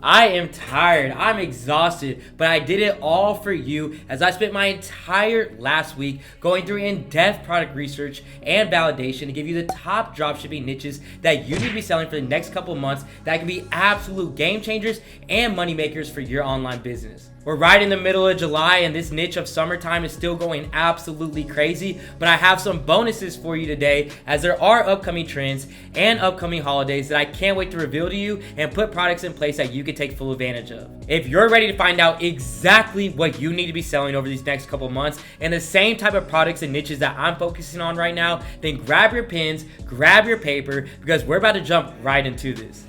I am tired, I'm exhausted, but I did it all for you as I spent my entire last week going through in-depth product research and validation to give you the top dropshipping niches that you need to be selling for the next couple months that can be absolute game changers and money makers for your online business. We're right in the middle of July and this niche of summertime is still going absolutely crazy, but I have some bonuses for you today as there are upcoming trends and upcoming holidays that I can't wait to reveal to you and put products in place that you can take full advantage of. If you're ready to find out exactly what you need to be selling over these next couple months and the same type of products and niches that I'm focusing on right now, then grab your pens, grab your paper, because we're about to jump right into this.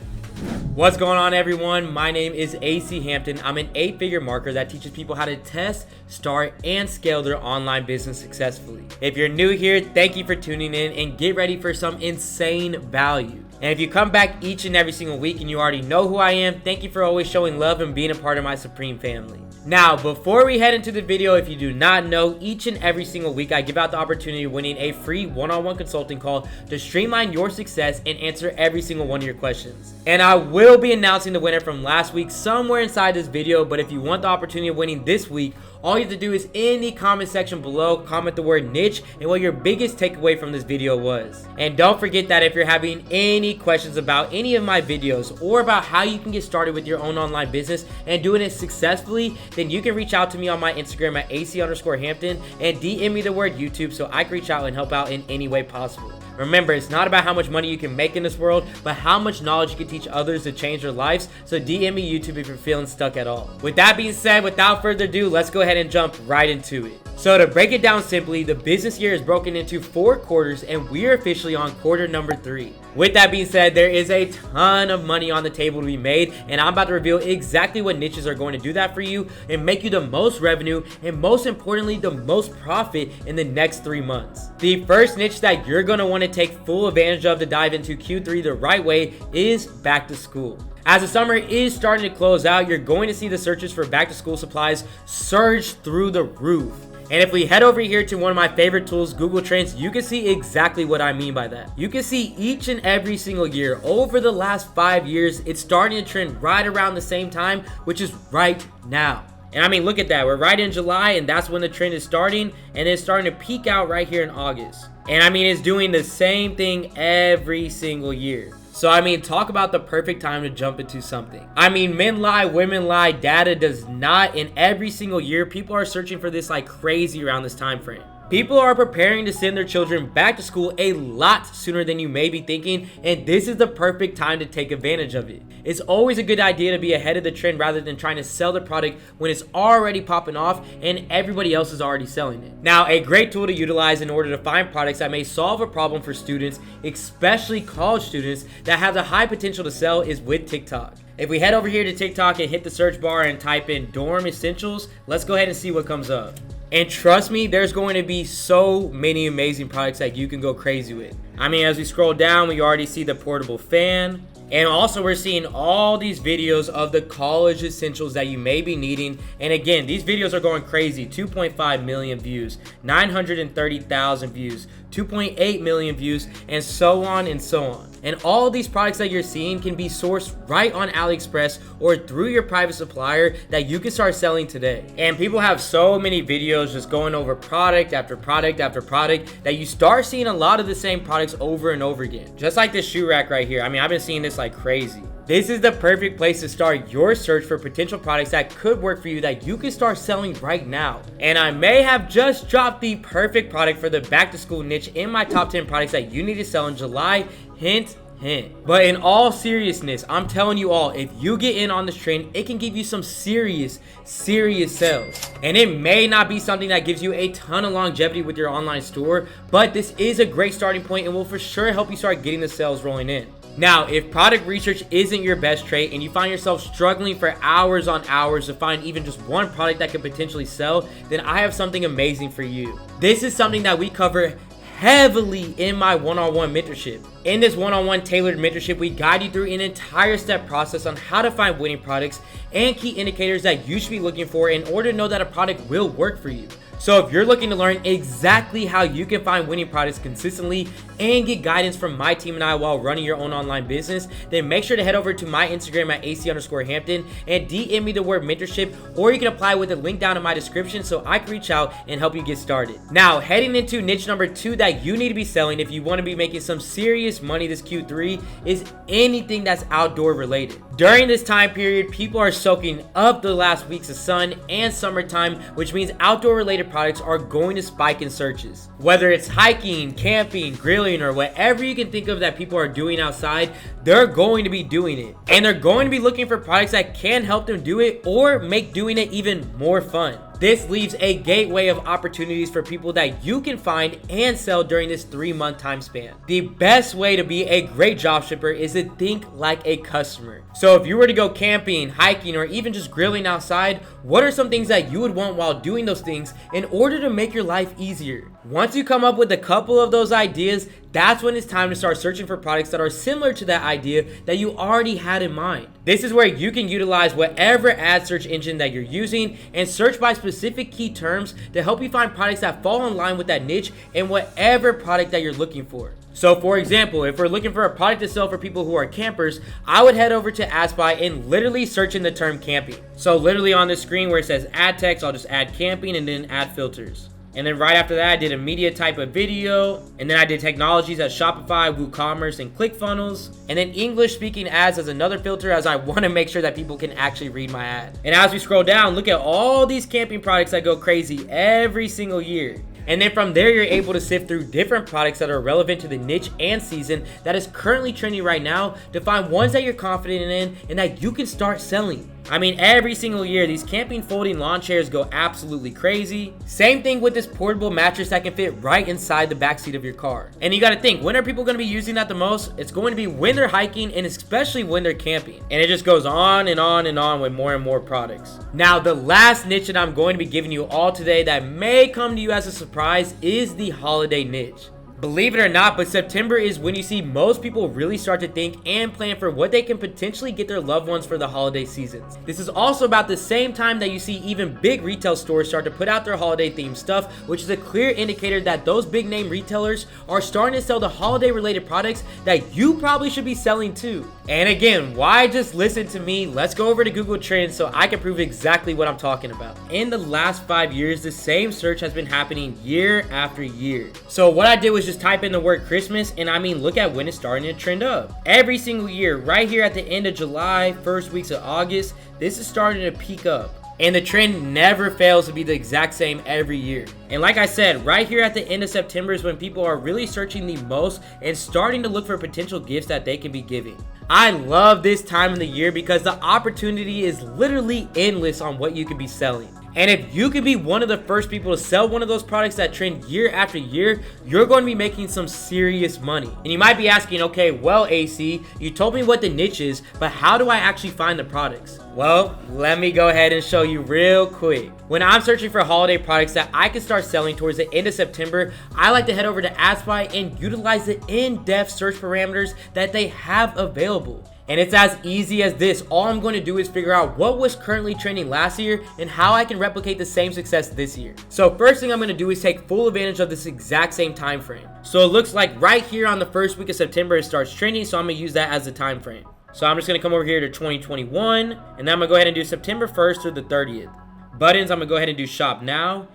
What's going on, everyone? My name is AC Hampton. I'm an 8-figure marketer that teaches people how to test, start, and scale their online business successfully. If you're new here, thank you for tuning in and get ready for some insane value. And if you come back each and every single week and you already know who I am, thank you for always showing love and being a part of my supreme family. Now, before we head into the video, if you do not know, each and every single week I give out the opportunity of winning a free one-on-one consulting call to streamline your success and answer every single one of your questions. And I will be announcing the winner from last week somewhere inside this video, but if you want the opportunity of winning this week, all you have to do is in the comment section below, comment the word niche and what your biggest takeaway from this video was. And don't forget that if you're having any questions about any of my videos or about how you can get started with your own online business and doing it successfully, then you can reach out to me on my Instagram at AC_Hampton and DM me the word YouTube so I can reach out and help out in any way possible. Remember, it's not about how much money you can make in this world, but how much knowledge you can teach others to change their lives. So DM me YouTube if you're feeling stuck at all. With that being said, without further ado, let's go ahead and jump right into it. So to break it down simply, the business year is broken into 4 quarters and we are officially on quarter number 3. With that being said, there is a ton of money on the table to be made, and I'm about to reveal exactly what niches are going to do that for you and make you the most revenue and most importantly, the most profit in the next 3 months. The first niche that you're going to want to take full advantage of to dive into Q3 the right way is back to school. As the summer is starting to close out, you're going to see the searches for back to school supplies surge through the roof. And if we head over here to one of my favorite tools, Google Trends, you can see exactly what I mean by that. You can see each and every single year over the last 5 years, it's starting to trend right around the same time, which is right now. And I mean, look at that. We're right in July and that's when the trend is starting, and it's starting to peak out right here in August. And I mean, it's doing the same thing every single year. So I mean, talk about the perfect time to jump into something. I mean, men lie, women lie, data does not, and every single year people are searching for this like crazy around this time frame. People are preparing to send their children back to school a lot sooner than you may be thinking, and this is the perfect time to take advantage of it. It's always a good idea to be ahead of the trend rather than trying to sell the product when it's already popping off and everybody else is already selling it. Now, a great tool to utilize in order to find products that may solve a problem for students, especially college students that have the high potential to sell, is with TikTok. If we head over here to TikTok and hit the search bar and type in dorm essentials, let's go ahead and see what comes up. And trust me, there's going to be so many amazing products that you can go crazy with. I mean, as we scroll down, we already see the portable fan. And also we're seeing all these videos of the college essentials that you may be needing. And again, these videos are going crazy. 2.5 million views, 930,000 views, 2.8 million views, and so on and so on. And all of these products that you're seeing can be sourced right on AliExpress or through your private supplier that you can start selling today. And people have so many videos just going over product after product after product that you start seeing a lot of the same products over and over again. Just like this shoe rack right here. I mean, I've been seeing this like crazy. This is the perfect place to start your search for potential products that could work for you that you can start selling right now. And I may have just dropped the perfect product for the back to school niche in my top 10 products that you need to sell in July. Hint, hint. But in all seriousness, I'm telling you all, if you get in on this trend, it can give you some serious sales. And it may not be something that gives you a ton of longevity with your online store, but this is a great starting point and will for sure help you start getting the sales rolling in. Now, if product research isn't your best trait and you find yourself struggling for hours on hours to find even just one product that could potentially sell, then I have something amazing for you. This is something that we cover heavily in my one-on-one mentorship. In this one-on-one tailored mentorship, we guide you through an entire step process on how to find winning products and key indicators that you should be looking for in order to know that a product will work for you. So if you're looking to learn exactly how you can find winning products consistently and get guidance from my team and I while running your own online business, then make sure to head over to my Instagram at AC_Hampton and DM me the word mentorship, or you can apply with the link down in my description so I can reach out and help you get started. Now, heading into niche number 2 that you need to be selling if you want to be making some serious money this Q3 is anything that's outdoor related. During this time period, people are soaking up the last weeks of sun and summertime, which means outdoor related products are going to spike in searches. Whether it's hiking, camping, grilling, or whatever you can think of that people are doing outside, they're going to be doing it. And they're going to be looking for products that can help them do it or make doing it even more fun. This leaves a gateway of opportunities for people that you can find and sell during this 3-month time span. The best way to be a great dropshipper is to think like a customer. So if you were to go camping, hiking, or even just grilling outside, what are some things that you would want while doing those things in order to make your life easier? Once you come up with a couple of those ideas, that's when it's time to start searching for products that are similar to that idea that you already had in mind. This is where you can utilize whatever ad search engine that you're using and search by specific key terms to help you find products that fall in line with that niche and whatever product that you're looking for. So for example, if we're looking for a product to sell for people who are campers, I would head over to AdSpy and literally search in the term camping. So literally on the screen where it says add text, I'll just add camping and then add filters. And then right after that, I did a media type of video. And then I did technologies at Shopify, WooCommerce, and ClickFunnels. And then English speaking ads as another filter, as I want to make sure that people can actually read my ad. And as we scroll down, look at all these camping products that go crazy every single year. And then from there, you're able to sift through different products that are relevant to the niche and season that is currently trending right now to find ones that you're confident in and that you can start selling. I mean, every single year, these camping folding lawn chairs go absolutely crazy. Same thing with this portable mattress that can fit right inside the backseat of your car. And you gotta think, when are people gonna be using that the most? It's going to be when they're hiking and especially when they're camping. And it just goes on and on and on with more and more products. Now, the last niche that I'm going to be giving you all today that may come to you as a surprise is the holiday niche. Believe it or not, but September is when you see most people really start to think and plan for what they can potentially get their loved ones for the holiday seasons. This is also about the same time that you see even big retail stores start to put out their holiday themed stuff, which is a clear indicator that those big name retailers are starting to sell the holiday related products that you probably should be selling too. And again, why just listen to me? Let's go over to Google Trends so I can prove exactly what I'm talking about. In the last 5 years, the same search has been happening year after year. So what I did was just type in the word Christmas, and I mean, look at when it's starting to trend up. Every single year, right here at the end of July, first weeks of August, this is starting to peak up. And the trend never fails to be the exact same every year. And like I said, right here at the end of September is when people are really searching the most and starting to look for potential gifts that they can be giving. I love this time of the year because the opportunity is literally endless on what you could be selling. And if you can be one of the first people to sell one of those products that trend year after year, you're going to be making some serious money. And you might be asking, okay, well, AC, you told me what the niche is, but how do I actually find the products? Well, let me go ahead and show you real quick. When I'm searching for holiday products that I can start selling towards the end of September, I like to head over to AdSpy and utilize the in-depth search parameters that they have available. And it's as easy as this. All I'm going to do is figure out what was currently trending last year and how I can replicate the same success this year. So first thing I'm going to do is take full advantage of this exact same time frame. So it looks like right here on the first week of September it starts trending, so I'm going to use that as the time frame. So I'm just going to come over here to 2021, and then I'm going to go ahead and do September 1st through the 30th. Buttons, I'm going to go ahead and do shop now.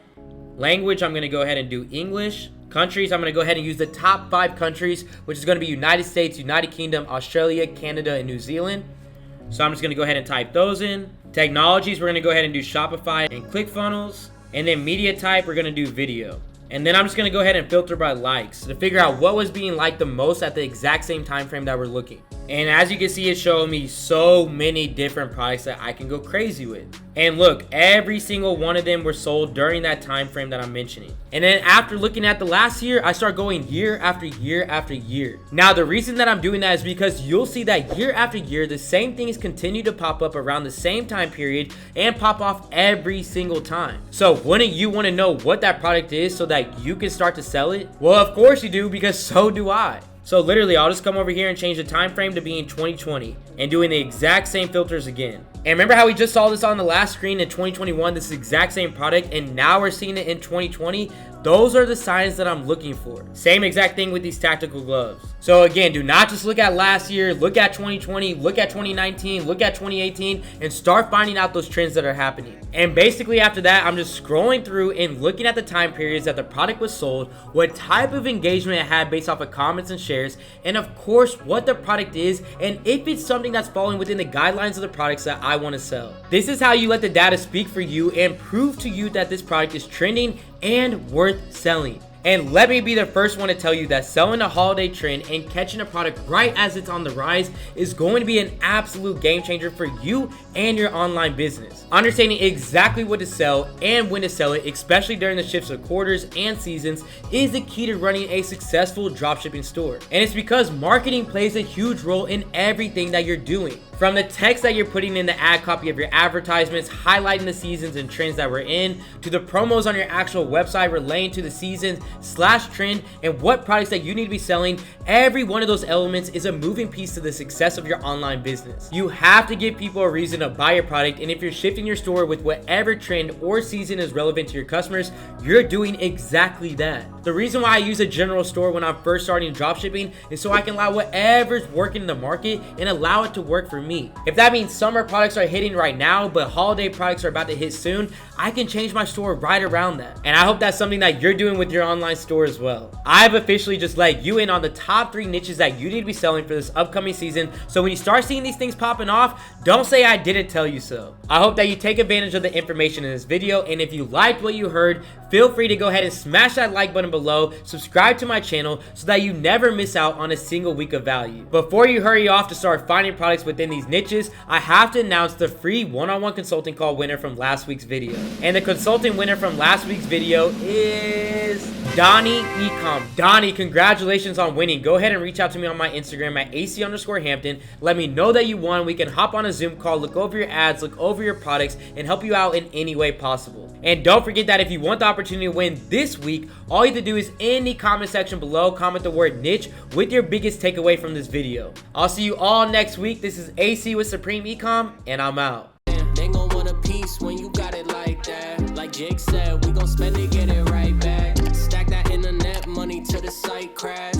Language, I'm going to go ahead and do English. Countries, I'm going to go ahead and use the top 5 countries, which is going to be United States, United Kingdom, Australia, Canada, and New Zealand. So I'm just going to go ahead and type those in. Technologies, we're going to go ahead and do Shopify and ClickFunnels. And then media type, we're going to do video. And then I'm just going to go ahead and filter by likes to figure out what was being liked the most at the exact same time frame that we're looking. And as you can see, it's showing me so many different products that I can go crazy with. And look, every single one of them were sold during that time frame that I'm mentioning. And then after looking at the last year, I start going year after year after year. Now, the reason that I'm doing that is because you'll see that year after year, the same things continue to pop up around the same time period and pop off every single time. So wouldn't you want to know what that product is so that you can start to sell it? Well, of course you do, because so do I. So literally, I'll just come over here and change the time frame to being 2020 and doing the exact same filters again. And remember how we just saw this on the last screen in 2021, this exact same product, and now we're seeing it in 2020? Those are the signs that I'm looking for. Same exact thing with these tactical gloves. So again, do not just look at last year, look at 2020, look at 2019, look at 2018, and start finding out those trends that are happening. And basically after that, I'm just scrolling through and looking at the time periods that the product was sold, what type of engagement it had based off of comments and shares, and of course, what the product is, and if it's something that's falling within the guidelines of the products that I want to sell. This is how you let the data speak for you and prove to you that this product is trending and worth selling. And let me be the first one to tell you that selling a holiday trend and catching a product right as it's on the rise is going to be an absolute game changer for you and your online business. Understanding exactly what to sell and when to sell it, especially during the shifts of quarters and seasons, is the key to running a successful dropshipping store. And it's because marketing plays a huge role in everything that you're doing. From the text that you're putting in the ad copy of your advertisements, highlighting the seasons and trends that we're in, to the promos on your actual website relating to the seasons / trend and what products that you need to be selling, every one of those elements is a moving piece to the success of your online business. You have to give people a reason to buy your product, and if you're shifting your store with whatever trend or season is relevant to your customers, you're doing exactly that. The reason why I use a general store when I'm first starting dropshipping is so I can allow whatever's working in the market and allow it to work for me. If that means summer products are hitting right now, but holiday products are about to hit soon, I can change my store right around that. And I hope that's something that you're doing with your online store as well. I've officially just let you in on the top 3 niches that you need to be selling for this upcoming season. So when you start seeing these things popping off, don't say I didn't tell you so. I hope that you take advantage of the information in this video. And if you liked what you heard, feel free to go ahead and smash that like button below, subscribe to my channel so that you never miss out on a single week of value. Before you hurry off to start finding products within these niches, I have to announce the free one-on-one consulting call winner from last week's video. And the consulting winner from last week's video is Donnie Ecom. Donnie, congratulations on winning. Go ahead and reach out to me on my Instagram at AC_Hampton. Let me know that you won. We can hop on a Zoom call, look over your ads, look over your products, and help you out in any way possible. And don't forget that if you want the opportunity to win this week, all you have to do is in the comment section below, comment the word niche with your biggest takeaway from this video. I'll see you all next week. This is AC with Supreme Ecom, and I'm out. They gon' want a piece when you got it like that. Like Jake said, we gon' spend it, get it right back. Stack that internet money till the site crash.